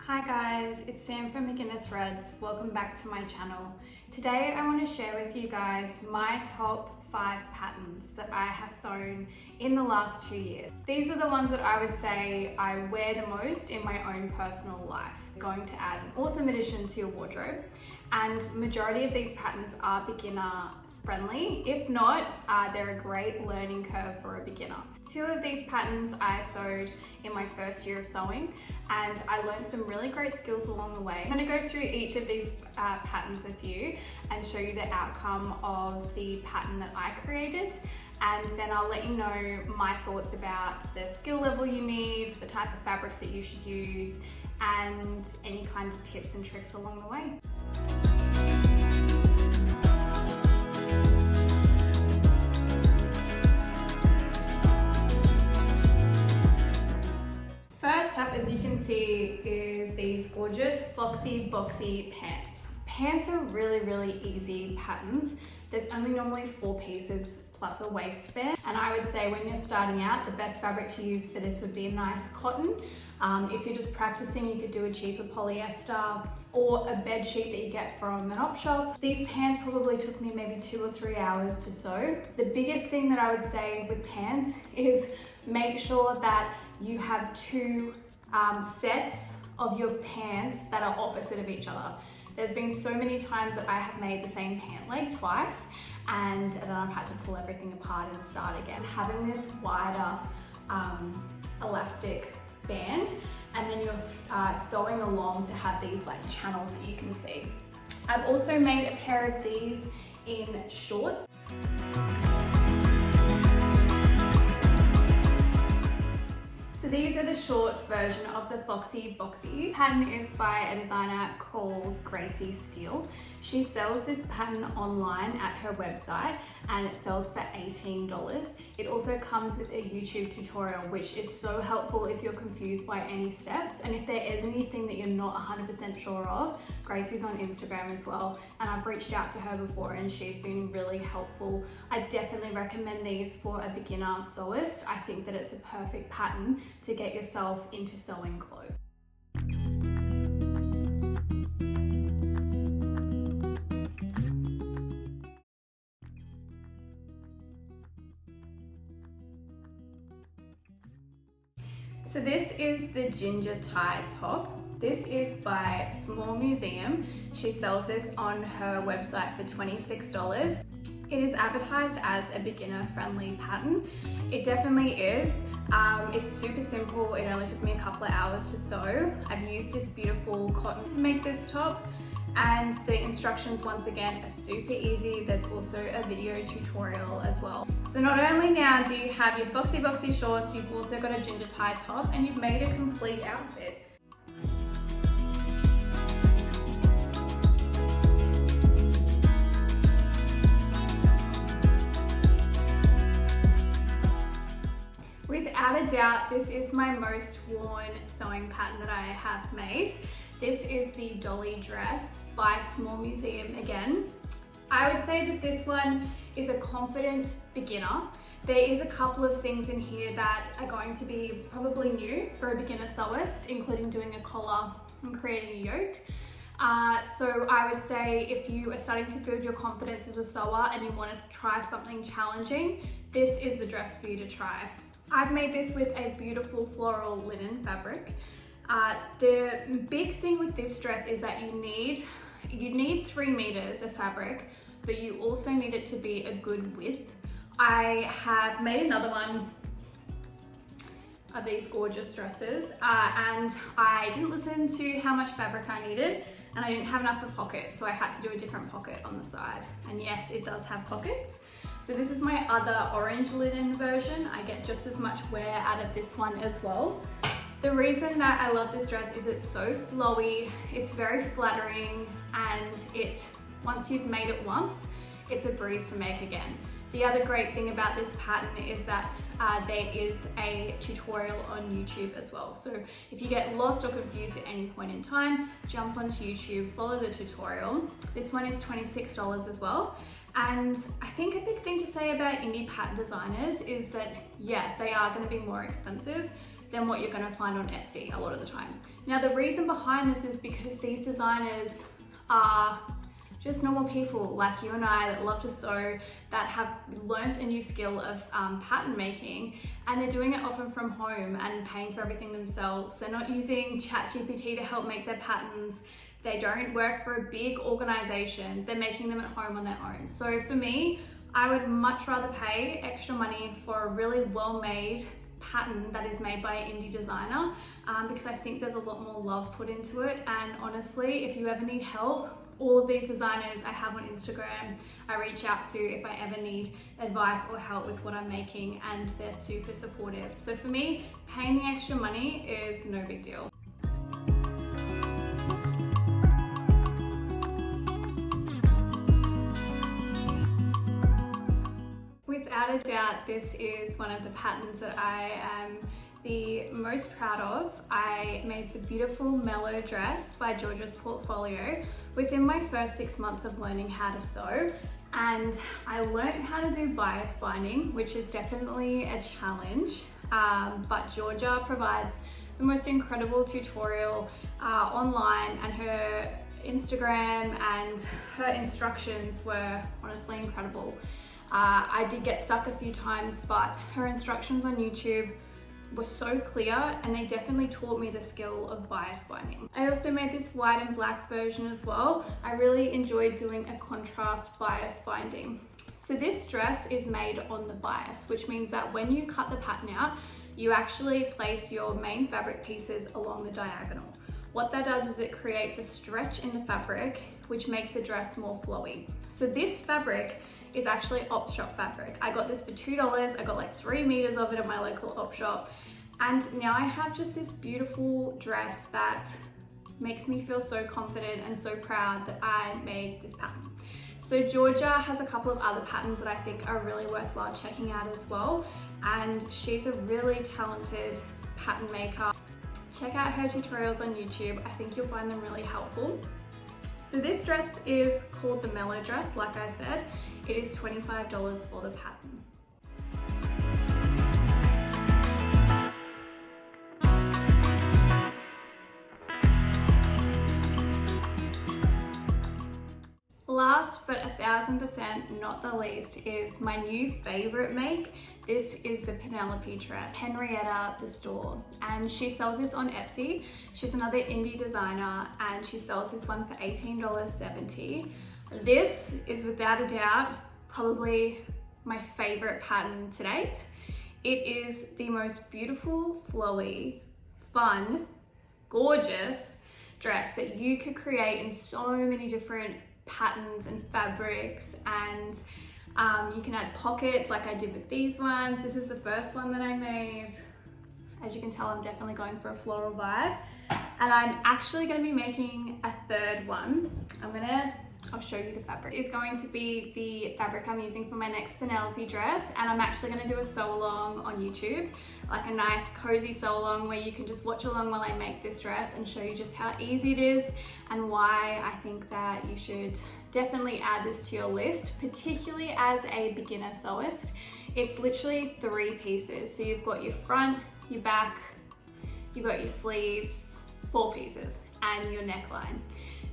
Hi guys, it's Sam from Beginner Threads. Welcome back to my channel. Today I want to share with you guys my top 5 patterns that I have sewn in the last 2 years. These are the ones that I would say I wear the most in my own personal life. Going to add an awesome addition to your wardrobe, and majority of these patterns are beginner friendly. If not, they're a great learning curve for a beginner. 2 of these patterns I sewed in my first year of sewing, and I learned some really great skills along the way. I'm going to go through each of these patterns with you and show you the outcome of the pattern that I created, and then I'll let you know my thoughts about the skill level you need, the type of fabrics that you should use, and any kind of tips and tricks along the way. First up, as you can see, is these gorgeous Foxie Boxy pants. Pants are really easy patterns. There's only normally 4 pieces plus a waistband, and I would say when you're starting out, the best fabric to use for this would be a nice cotton. If you're just practicing, you could do a cheaper polyester or a bed sheet that you get from an op shop. These pants probably took me maybe 2 or 3 hours to sew. The biggest thing that I would say with pants is make sure that you have 2 sets of your pants that are opposite of each other. There's been so many times that I have made the same pant leg twice, and then I've had to pull everything apart and start again. Having this wider elastic band, and then you're sewing along to have these like channels that you can see. I've also made a pair of these in shorts. So these are the short version of the Foxie Boxies. Pattern is by a designer called Gracie. She sells this pattern online at her website, and it sells for $18. It also comes with a YouTube tutorial, which is so helpful if you're confused by any steps. And if there is anything that you're not 100% sure of, Gracie's on Instagram as well, and I've reached out to her before and she's been really helpful. I definitely recommend these for a beginner sewist. I think that it's a perfect pattern to get yourself into sewing clothes. So this is the ginger tie top. This is by Small Museum. She sells this on her website for $26. It is advertised as a beginner friendly pattern. It definitely is. It's super simple. It only took me a couple of hours to sew. I've used this beautiful cotton to make this top, and the instructions once again are super easy. There's also a video tutorial as well. So not only now do you have your Foxie Boxy shorts, you've also got a ginger tie top, and you've made a complete outfit. Without a doubt, this is my most worn sewing pattern that I have made. This is the Dolly dress by Small Museum again. I would say that this one is a confident beginner. There is a couple of things in here that are going to be probably new for a beginner sewist, including doing a collar and creating a yoke. So I would say if you are starting to build your confidence as a sewer and you want to try something challenging, this is the dress for you to try. I've made this with a beautiful floral linen fabric. The big thing with this dress is that you need 3 meters of fabric, but you also need it to be a good width. I have made another one of these gorgeous dresses, and I didn't listen to how much fabric I needed, and I didn't have enough for pockets, so I had to do a different pocket on the side. And yes, it does have pockets. So this is my other orange linen version. I get just as much wear out of this one as well. The reason that I love this dress is it's so flowy, it's very flattering, and once you've made it once, it's a breeze to make again. The other great thing about this pattern is that there is a tutorial on YouTube as well. So if you get lost or confused at any point in time, jump onto YouTube, follow the tutorial. This one is $26 as well. And I think a big thing to say about indie pattern designers is that, yeah, they are going to be more expensive. than what you're going to find on Etsy a lot of the times. Now the reason behind this is because these designers are just normal people like you and I that love to sew, that have learnt a new skill of pattern making, and they're doing it often from home and paying for everything themselves. They're not using ChatGPT to help make their patterns. They don't work for a big organization. They're making them at home on their own. So for me, I would much rather pay extra money for a really well-made pattern that is made by an indie designer because I think there's a lot more love put into it. And honestly, if you ever need help, all of these designers I have on Instagram, I reach out to if I ever need advice or help with what I'm making, and they're super supportive. So for me, paying the extra money is no big deal. Without a doubt, this is one of the patterns that I am the most proud of. I made the beautiful Mellow dress by Georgia's Portfolio within my first 6 months of learning how to sew, and I learned how to do bias binding, which is definitely a challenge, but Georgia provides the most incredible tutorial online, and her Instagram and her instructions were honestly incredible. I did get stuck a few times, but her instructions on YouTube were so clear, and they definitely taught me the skill of bias binding. I also made this white and black version as well. I really enjoyed doing a contrast bias binding. So this dress is made on the bias, which means that when you cut the pattern out, you actually place your main fabric pieces along the diagonal. What that does is it creates a stretch in the fabric, which makes the dress more flowy. So this fabric is actually op shop fabric. I got this for $2. I got like 3 meters of it at my local op shop. And now I have just this beautiful dress that makes me feel so confident and so proud that I made this pattern. So Georgia has a couple of other patterns that I think are really worthwhile checking out as well. And she's a really talented pattern maker. Check out her tutorials on YouTube. I think you'll find them really helpful. So this dress is called the Mellow dress, like I said. It is $25 for the pattern. Last but 1000% not the least is my new favorite make. This is the Penelope dress, Henrietta the store, and she sells this on Etsy. She's another indie designer, and she sells this one for $18.70. This is without a doubt probably my favorite pattern to date. It is the most beautiful, flowy, fun, gorgeous dress that you could create in so many different patterns and fabrics, and you can add pockets like I did with these ones. This is the first one that I made. As you can tell, I'm definitely going for a floral vibe, and I'm actually going to be making a third one. I'll show you the fabric. It's going to be the fabric I'm using for my next Penelope dress, and I'm actually going to do a sew along on YouTube, like a nice cozy sew along where you can just watch along while I make this dress and show you just how easy it is and why I think that you should definitely add this to your list, particularly as a beginner sewist. It's literally 3 pieces. So you've got your front, your back, you've got your sleeves, 4 pieces, and your neckline.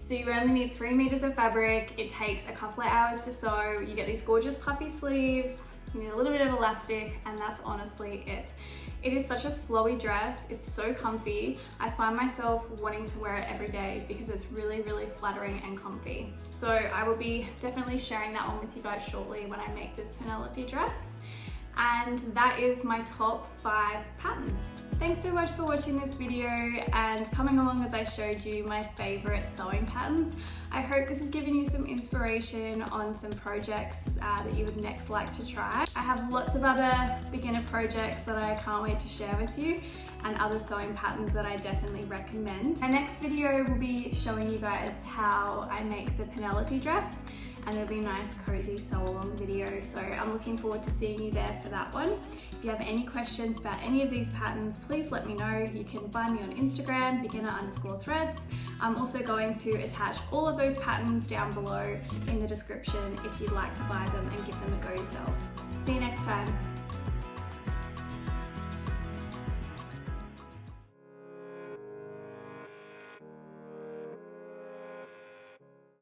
So you only need 3 meters of fabric. It takes a couple of hours to sew. You get these gorgeous puffy sleeves. You need a little bit of elastic, and that's honestly it. It is such a flowy dress. It's so comfy. I find myself wanting to wear it every day because it's really, really flattering and comfy. So I will be definitely sharing that one with you guys shortly when I make this Penelope dress. And that is my top 5 patterns. Thanks so much for watching this video and coming along as I showed you my favorite sewing patterns. I hope this has given you some inspiration on some projects that you would next like to try. I have lots of other beginner projects that I can't wait to share with you, and other sewing patterns that I definitely recommend. My next video will be showing you guys how I make the Penelope dress, and it'll be a nice cozy sew along video, so I'm looking forward to seeing you there for that one. If you have any questions about any of these patterns, please let me know. You can find me on Instagram, beginner_threads. I'm also going to attach all of those patterns down below in the description if you'd like to buy them and give them a go yourself. See you next time.